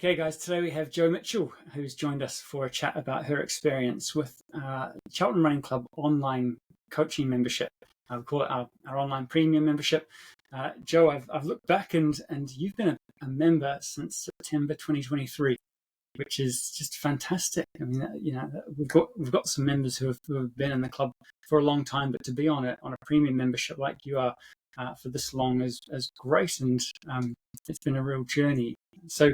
Okay, guys, today we have Jo Mitchell, who's joined us for a chat about her experience with Cheltenham Running Club online coaching membership. We call it our online premium membership. Jo, I've looked back and you've been a member since September 2023, which is just fantastic. I mean, we've got some members who have been in the club for a long time, but to be on a premium membership like you are for this long is great, and it's been a real journey. So,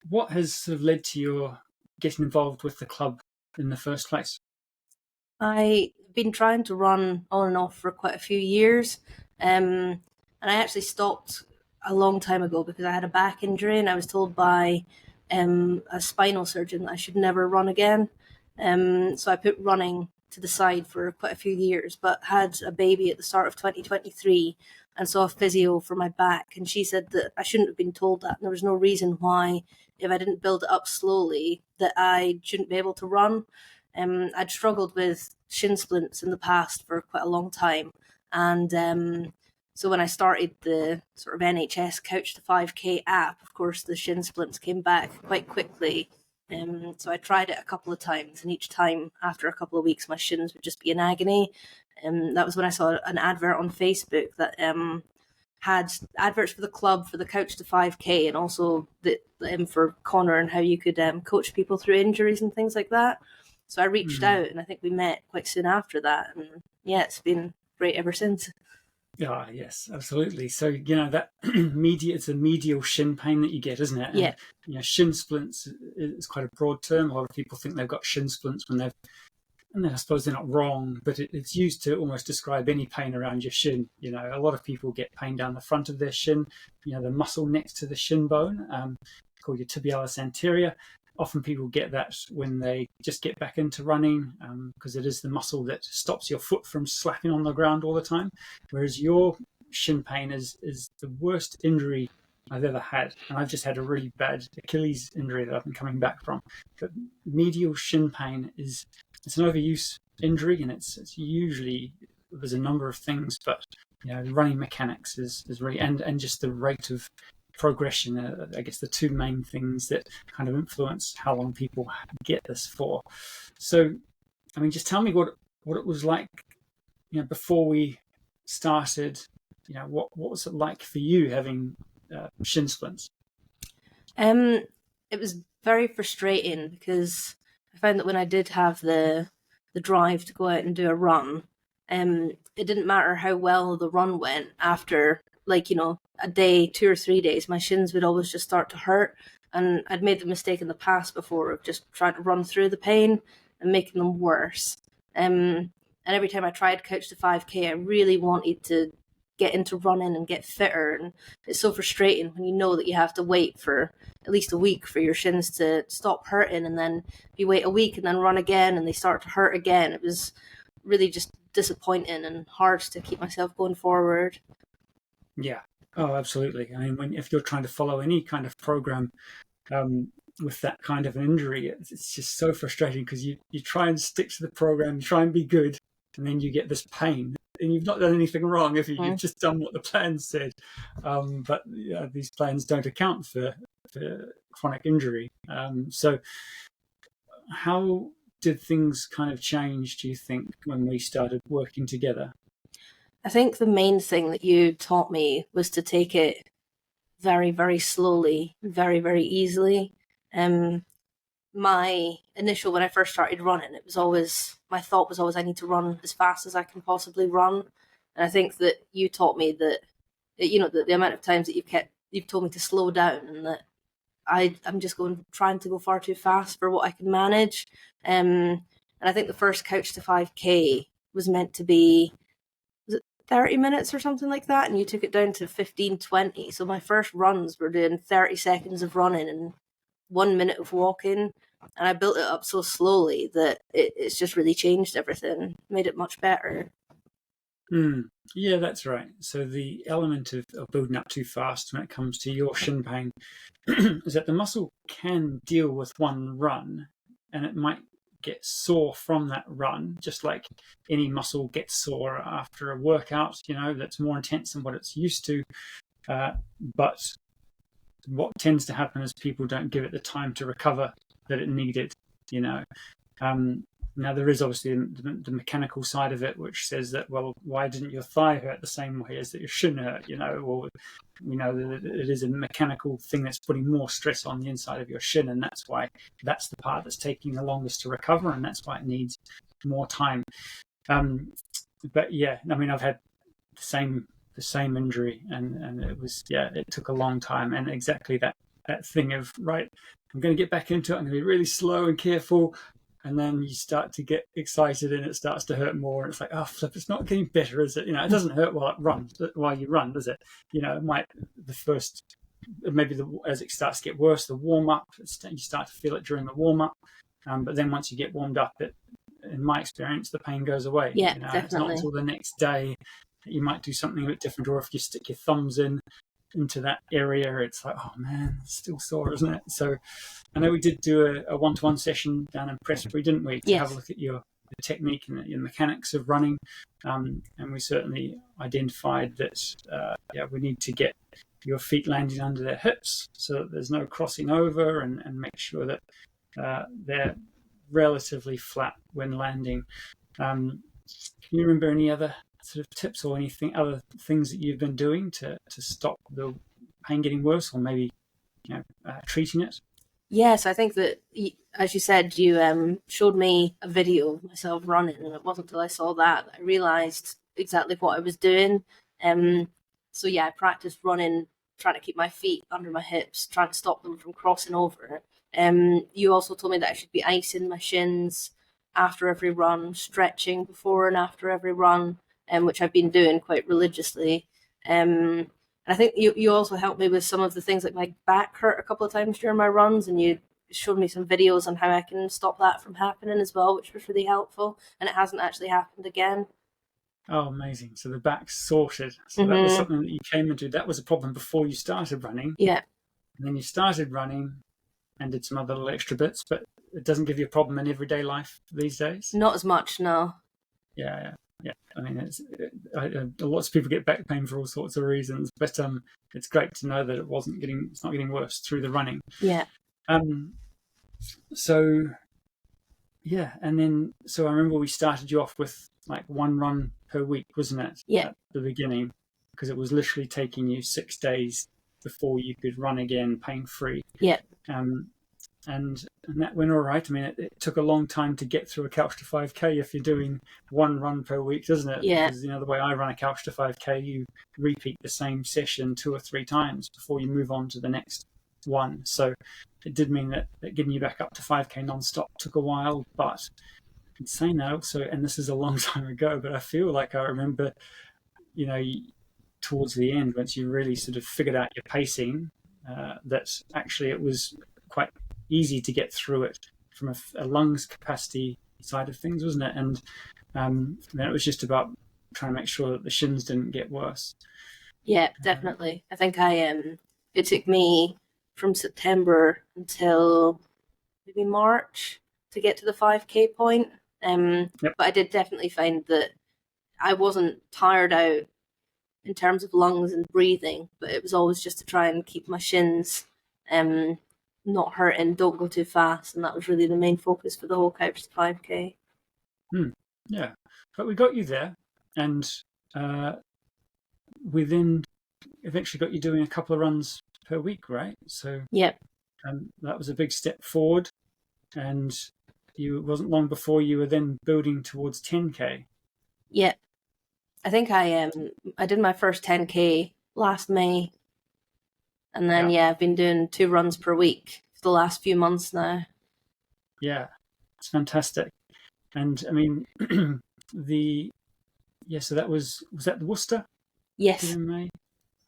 what has sort of led to your getting involved with the club in the first place? I've been trying to run on and off for quite a few years, and I actually stopped a long time ago because I had a back injury, and I was told by a spinal surgeon that I should never run again. So I put running to the side for quite a few years, but had a baby at the start of 2023 and saw a physio for my back, and she said that I shouldn't have been told that, and there was no reason why, if I didn't build it up slowly, that I shouldn't be able to run. I'd struggled with shin splints in the past for quite a long time, and so when I started the sort of NHS Couch to 5K app, of course the shin splints came back quite quickly. So I tried it a couple of times, and each time after a couple of weeks my shins would just be in agony. That was when I saw an advert on Facebook that had adverts for the club, for the Couch to 5K, and also for Conor, and how you could coach people through injuries and things like that. So I reached out, and I think we met quite soon after that, and yeah, it's been great ever since. Ah, yes, absolutely. So, that it's a medial shin pain that you get, isn't it? Yeah. And, shin splints is quite a broad term. A lot of people think they've got shin splints and I suppose they're not wrong, but it's used to almost describe any pain around your shin. A lot of people get pain down the front of their shin, the muscle next to the shin bone, called your tibialis anterior. Often people get that when they just get back into running, because it is the muscle that stops your foot from slapping on the ground all the time. Whereas your shin pain is the worst injury I've ever had. And I've just had a really bad Achilles injury that I've been coming back from. But medial shin pain it's an overuse injury, and it's usually, there's a number of things, but running mechanics is really, and just the rate of progression, I guess the two main things that kind of influence how long people get this for. So, I mean, just tell me what it was like, before we started. What was it like for you having shin splints? It was very frustrating because I found that when I did have the drive to go out and do a run, it didn't matter how well the run went. After a day, 2 or 3 days, my shins would always just start to hurt, and I'd made the mistake in the past before of just trying to run through the pain and making them worse. And every time I tried Couch to 5K, I really wanted to get into running and get fitter, and it's so frustrating when you know that you have to wait for at least a week for your shins to stop hurting, and then you wait a week and then run again and they start to hurt again. It was really just disappointing and hard to keep myself going forward. Yeah. Oh, absolutely. I mean, if you're trying to follow any kind of program with that kind of an injury, it's just so frustrating, because you try and stick to the program, you try and be good, and then you get this pain, and you've not done anything wrong if you've just done what the plan said. But these plans don't account for chronic injury. So how did things kind of change, do you think, when we started working together? I think the main thing that you taught me was to take it very, very slowly, very, very easily. My initial, when I first started running, my thought was always I need to run as fast as I can possibly run. And I think that you taught me that, the amount of times that you've told me to slow down, and that I'm just trying to go far too fast for what I can manage. And I think the first Couch to 5K was meant to be 30 minutes or something like that, and you took it down to 15-20. So my first runs were doing 30 seconds of running and 1 minute of walking, and I built it up so slowly that it's just really changed everything, made it much better. Yeah, that's right. So the element of building up too fast when it comes to your shin pain is that the muscle can deal with one run, and it might get sore from that run, just like any muscle gets sore after a workout, that's more intense than what it's used to. But what tends to happen is people don't give it the time to recover that it needed, you know. Now, there is obviously the mechanical side of it, which says that, well, why didn't your thigh hurt the same way as that your shin hurt, you know, or, you know, it is a mechanical thing that's putting more stress on the inside of your shin, and that's why that's the part that's taking the longest to recover, and that's why it needs more time. But yeah, I mean, I've had the same injury, and it was, it took a long time, and exactly that thing of, right, I'm going to get back into it, I'm going to be really slow and careful. And then you start to get excited and it starts to hurt more. And it's like, oh, flip, it's not getting better, is it? You know, it doesn't hurt while you run, does it? You know, it might, as it starts to get worse, the warm up, you start to feel it during the warm up. But then once you get warmed up, in my experience, the pain goes away. Yeah, you know? definitely. It's not until the next day that you might do something a bit different. Or if you stick your thumbs into that area, it's like, oh man, it's still sore, isn't it? So I know we did do a one-to-one session down in Prestbury, didn't we, to have a look at your technique and your mechanics of running, and we certainly identified that we need to get your feet landing under their hips so that there's no crossing over, and make sure that they're relatively flat when landing. Can you remember any other sort of tips or other things that you've been doing to stop the pain getting worse, or maybe treating it? Yes, I think that, as you said, you showed me a video of myself running, and it wasn't until I saw that I realised exactly what I was doing. So yeah, I practiced running, trying to keep my feet under my hips, trying to stop them from crossing over. You also told me that I should be icing my shins after every run, stretching before and after every run, which I've been doing quite religiously. I think you also helped me with some of the things, like my back hurt a couple of times during my runs, and you showed me some videos on how I can stop that from happening as well, which was really helpful, and it hasn't actually happened again. Oh, amazing. So the back's sorted. So that was something that you came into. That was a problem before you started running. Yeah. And then you started running and did some other little extra bits, but it doesn't give you a problem in everyday life these days? Not as much, no. Yeah. I mean, lots of people get back pain for all sorts of reasons, but it's great to know that it's not getting worse through the running. Yeah. So I remember we started you off with like one run per week, wasn't it? Yeah. At the beginning, because it was literally taking you 6 days before you could run again pain free. Yeah. And that went all right. I mean, it took a long time to get through a couch to 5K if you're doing one run per week, doesn't it? Yeah. Because, the way I run a couch to 5K, you repeat the same session 2 or 3 times before you move on to the next one. So it did mean that getting you back up to 5K non-stop took a while. But in saying that also, and this is a long time ago, but I feel like I remember, towards the end, once you really sort of figured out your pacing, that actually it was quite easy to get through it from a lungs capacity side of things, wasn't it? And then it was just about trying to make sure that the shins didn't get worse. Yeah, definitely. I think it took me from September until maybe March to get to the 5K point. But I did definitely find that I wasn't tired out in terms of lungs and breathing, but it was always just to try and keep my shins not hurting, don't go too fast, and that was really the main focus for the whole couch to 5K. Yeah, but we got you there, and we then eventually got you doing a couple of runs per week, right? So that was a big step forward, and it wasn't long before you were then building towards 10K. Yeah, I think I did my first 10K last May. And then, I've been doing 2 runs per week for the last few months now. Yeah, it's fantastic. And I mean, so that was that the Worcester? Yes. In May?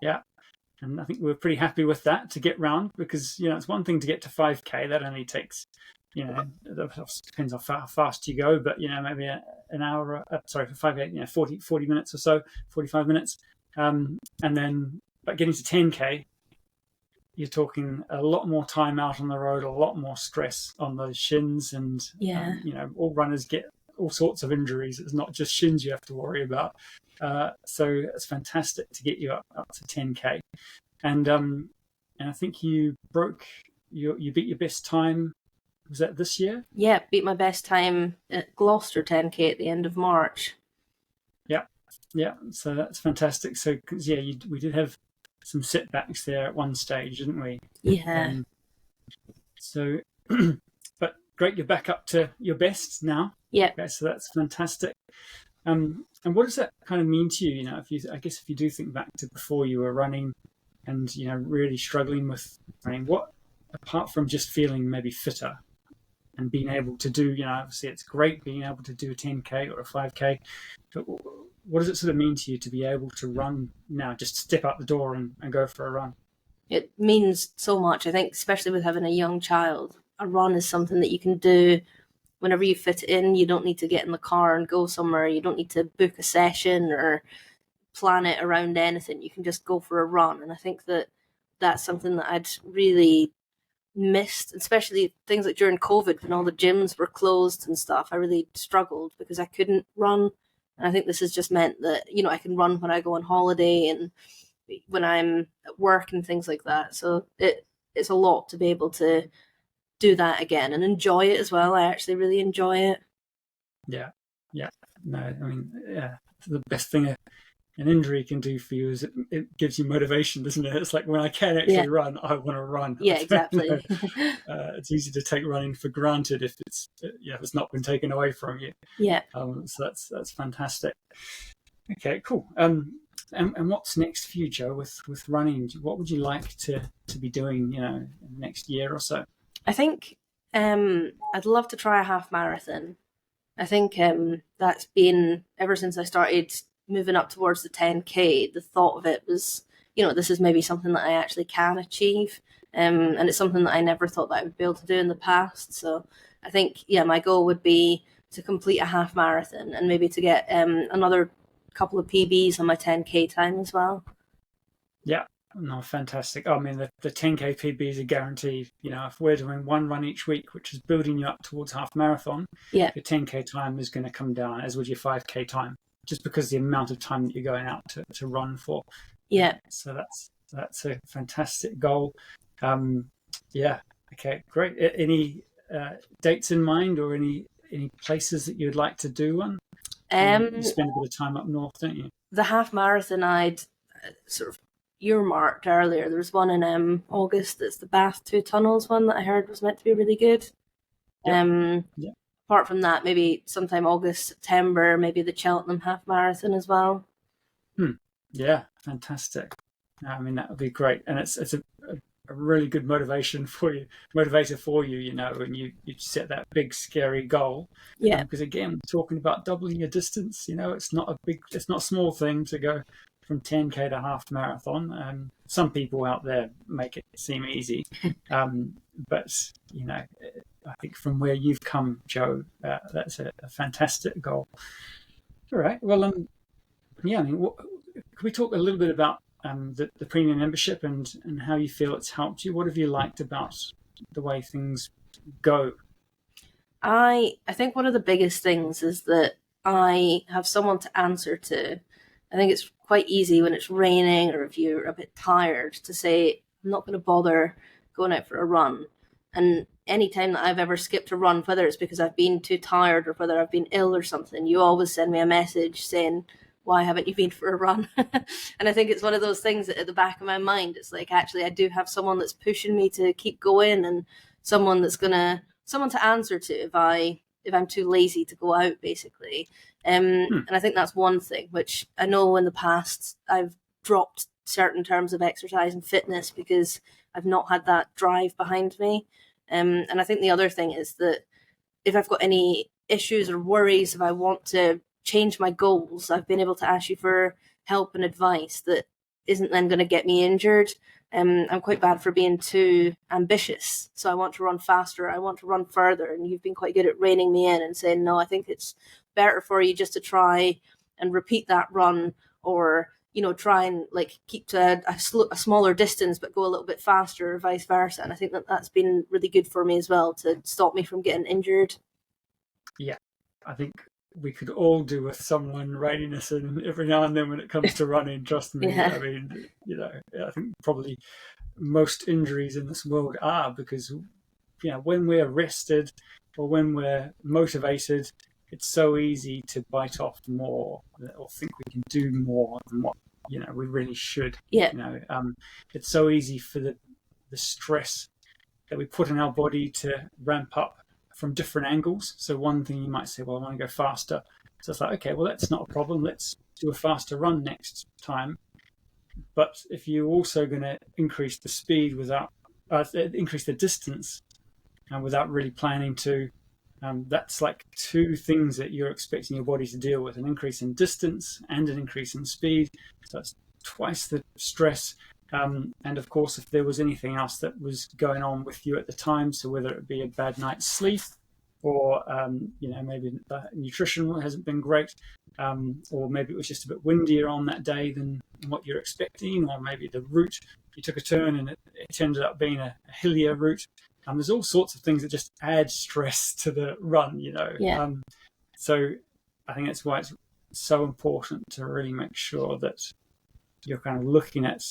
Yeah. And I think we were pretty happy with that to get round, because, it's one thing to get to 5K. That only takes, it depends how fast you go, but, maybe an hour, for 5K, 40 minutes or so, 45 minutes. And then, but getting to 10K, you're talking a lot more time out on the road, a lot more stress on those shins, and all runners get all sorts of injuries. It's not just shins you have to worry about. So it's fantastic to get you up to 10K. And and I think you beat your best time. Was that this year? Yeah, beat my best time at Gloucester 10K at the end of March. Yeah. So that's fantastic. So, 'cause, yeah, we did have some setbacks there at one stage, didn't we? Yeah. So, but great, you're back up to your best now. Yeah. Okay, so that's fantastic. And what does that kind of mean to you? You know, I guess if you do think back to before you were running, and really struggling with running, what, apart from just feeling maybe fitter and being able to do, obviously it's great being able to do a 10K or a 5K, but what does it sort of mean to you to be able to run now, just step out the door and go for a run? It means so much. I think, especially with having a young child, a run is something that you can do whenever you fit it in. You don't need to get in the car and go somewhere. You don't need to book a session or plan it around anything. You can just go for a run. And I think that that's something that I'd really missed, especially things like during COVID when all the gyms were closed and stuff. I really struggled because I couldn't run. And I think this has just meant that, I can run when I go on holiday and when I'm at work and things like that. So it's a lot to be able to do that again and enjoy it as well. I actually really enjoy it. Yeah. No, I mean, yeah, the best thing an injury can do for you is it gives you motivation, doesn't it? It's like when I can actually run, I want to run. Yeah, exactly. It's easy to take running for granted if it's not been taken away from you. Yeah. So that's fantastic. Okay, cool. And what's next for you, Joe, with running? What would you like to be doing, next year or so? I think I'd love to try a half marathon. I think that's been, ever since I started moving up towards the 10K, the thought of it was, this is maybe something that I actually can achieve. And it's something that I never thought that I would be able to do in the past. So I think, my goal would be to complete a half marathon and maybe to get another couple of PBs on my 10K time as well. Yeah. No, fantastic. I mean, the 10K PBs are guaranteed. If we're doing one run each week, which is building you up towards half marathon, your 10K time is going to come down, as would your 5K time, just because the amount of time that you're going out to run for. Yeah. So that's a fantastic goal. Yeah. Okay, great. Any dates in mind or any places that you'd like to do one? You spend a bit of time up north, don't you? The half marathon I'd sort of earmarked earlier. There was one in August. That's the Bath 2 Tunnels one that I heard was meant to be really good. Apart from that, maybe sometime August, September, maybe the Cheltenham half marathon as well. Yeah, fantastic. I mean, that would be great, and it's a really good motivator for you, when you set that big scary goal. Yeah. Because again, talking about doubling your distance, it's not a small thing to go from 10K to half marathon. Some people out there make it seem easy, but I think from where you've come, Joe, that's a fantastic goal. All right. Well, I mean, can we talk a little bit about the premium membership and how you feel it's helped you? What have you liked about the way things go? I think one of the biggest things is that I have someone to answer to. I think it's quite easy when it's raining or if you're a bit tired to say, I'm not going to bother going out for a run. And any time that I've ever skipped a run, whether it's because I've been too tired or whether I've been ill or something, you always send me a message saying, why haven't you been for a run? And I think it's one of those things that at the back of my mind, it's like, actually, I do have someone that's pushing me to keep going and someone to answer to if I'm too lazy to go out, basically. And I think that's one thing, which I know in the past I've dropped certain terms of exercise and fitness because I've not had that drive behind me. And I think the other thing is that if I've got any issues or worries, if I want to change my goals, I've been able to ask you for help and advice that isn't then going to get me injured. I'm quite bad for being too ambitious. So I want to run faster. I want to run further. And you've been quite good at reining me in and saying, no, I think it's better for you just to try and repeat that run or, try and keep to a smaller distance, but go a little bit faster or vice versa. And I think that's been really good for me as well to stop me from getting injured. Yeah, I think we could all do with someone reining us in every now and then when it comes to running. Trust me. Yeah. I mean, I think probably most injuries in this world are, because when we're rested or when we're motivated, it's so easy to bite off more or think we can do more than what we really should. Yeah. It's so easy for the stress that we put in our body to ramp up from different angles. So one thing you might say, well, I want to go faster. So it's like, okay, well, that's not a problem. Let's do a faster run next time. But if you're also going to increase the speed without increase the distance and without really planning to, that's like two things that you're expecting your body to deal with: an increase in distance and an increase in speed. So that's twice the stress. And of course, if there was anything else that was going on with you at the time, so whether it be a bad night's sleep, or maybe nutrition hasn't been great, or maybe it was just a bit windier on that day than what you're expecting, or maybe the route, you took a turn and it ended up being a hillier route. There's all sorts of things that just add stress to the run, Yeah. So I think that's why it's so important to really make sure that you're kind of looking at,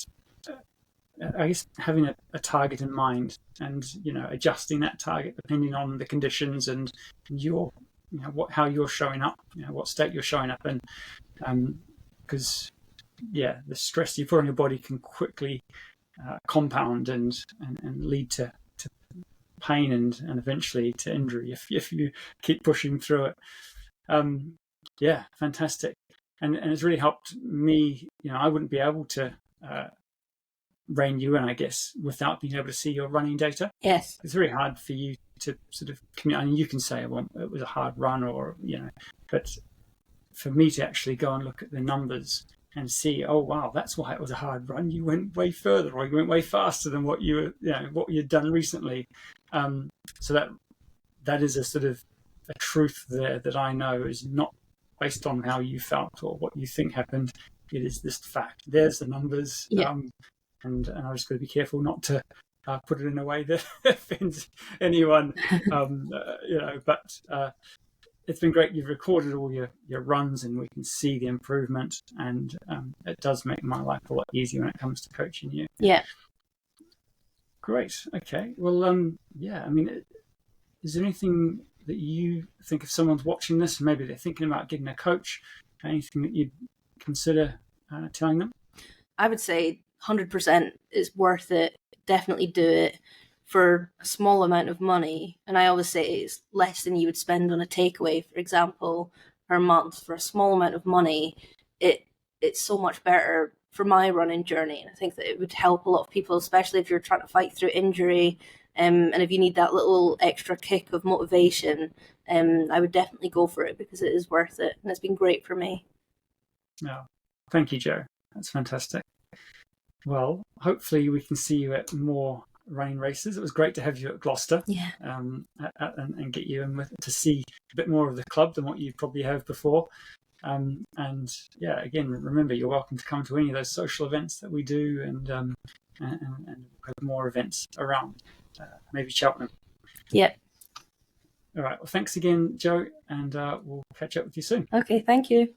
I guess, having a target in mind, and adjusting that target depending on the conditions and your how you're showing up, what state you're showing up in, because the stress you put on your body can quickly compound and lead to pain and eventually to injury if you keep pushing through it. Fantastic. And it's really helped me. I wouldn't be able to rein you in, I guess, without being able to see your running data. Yes. It's very hard for you to sort of communicate. I mean, you can say, well, it was a hard run, or but for me to actually go and look at the numbers and see, oh wow, that's why it was a hard run. You went way further, or you went way faster than what what you'd done recently. So that is a sort of a truth there that I know is not based on how you felt or what you think happened. It is this fact. There's the numbers. Yeah. And I'm just going to be careful not to put it in a way that offends anyone, But it's been great. You've recorded all your runs, and we can see the improvement, and it does make my life a lot easier when it comes to coaching you. Yeah. Great. Okay. Well, I mean, is there anything that you think, if someone's watching this, maybe they're thinking about getting a coach, anything that you'd consider telling them? I would say 100% is worth it. Definitely do it for a small amount of money. And I always say it's less than you would spend on a takeaway, for example, per month. For a small amount of money, it's so much better for my running journey. And I think that it would help a lot of people, especially if you're trying to fight through injury. And if you need that little extra kick of motivation, I would definitely go for it, because it is worth it. And it's been great for me. No. Thank you, Joe. That's fantastic. Well, hopefully we can see you at more running races. It was great to have you at Gloucester, and get you in to see a bit more of the club than what you probably have before. And again, remember, you're welcome to come to any of those social events that we do, and have more events around, maybe Cheltenham. Yeah. All right. Well, thanks again, Joe, and we'll catch up with you soon. Okay. Thank you.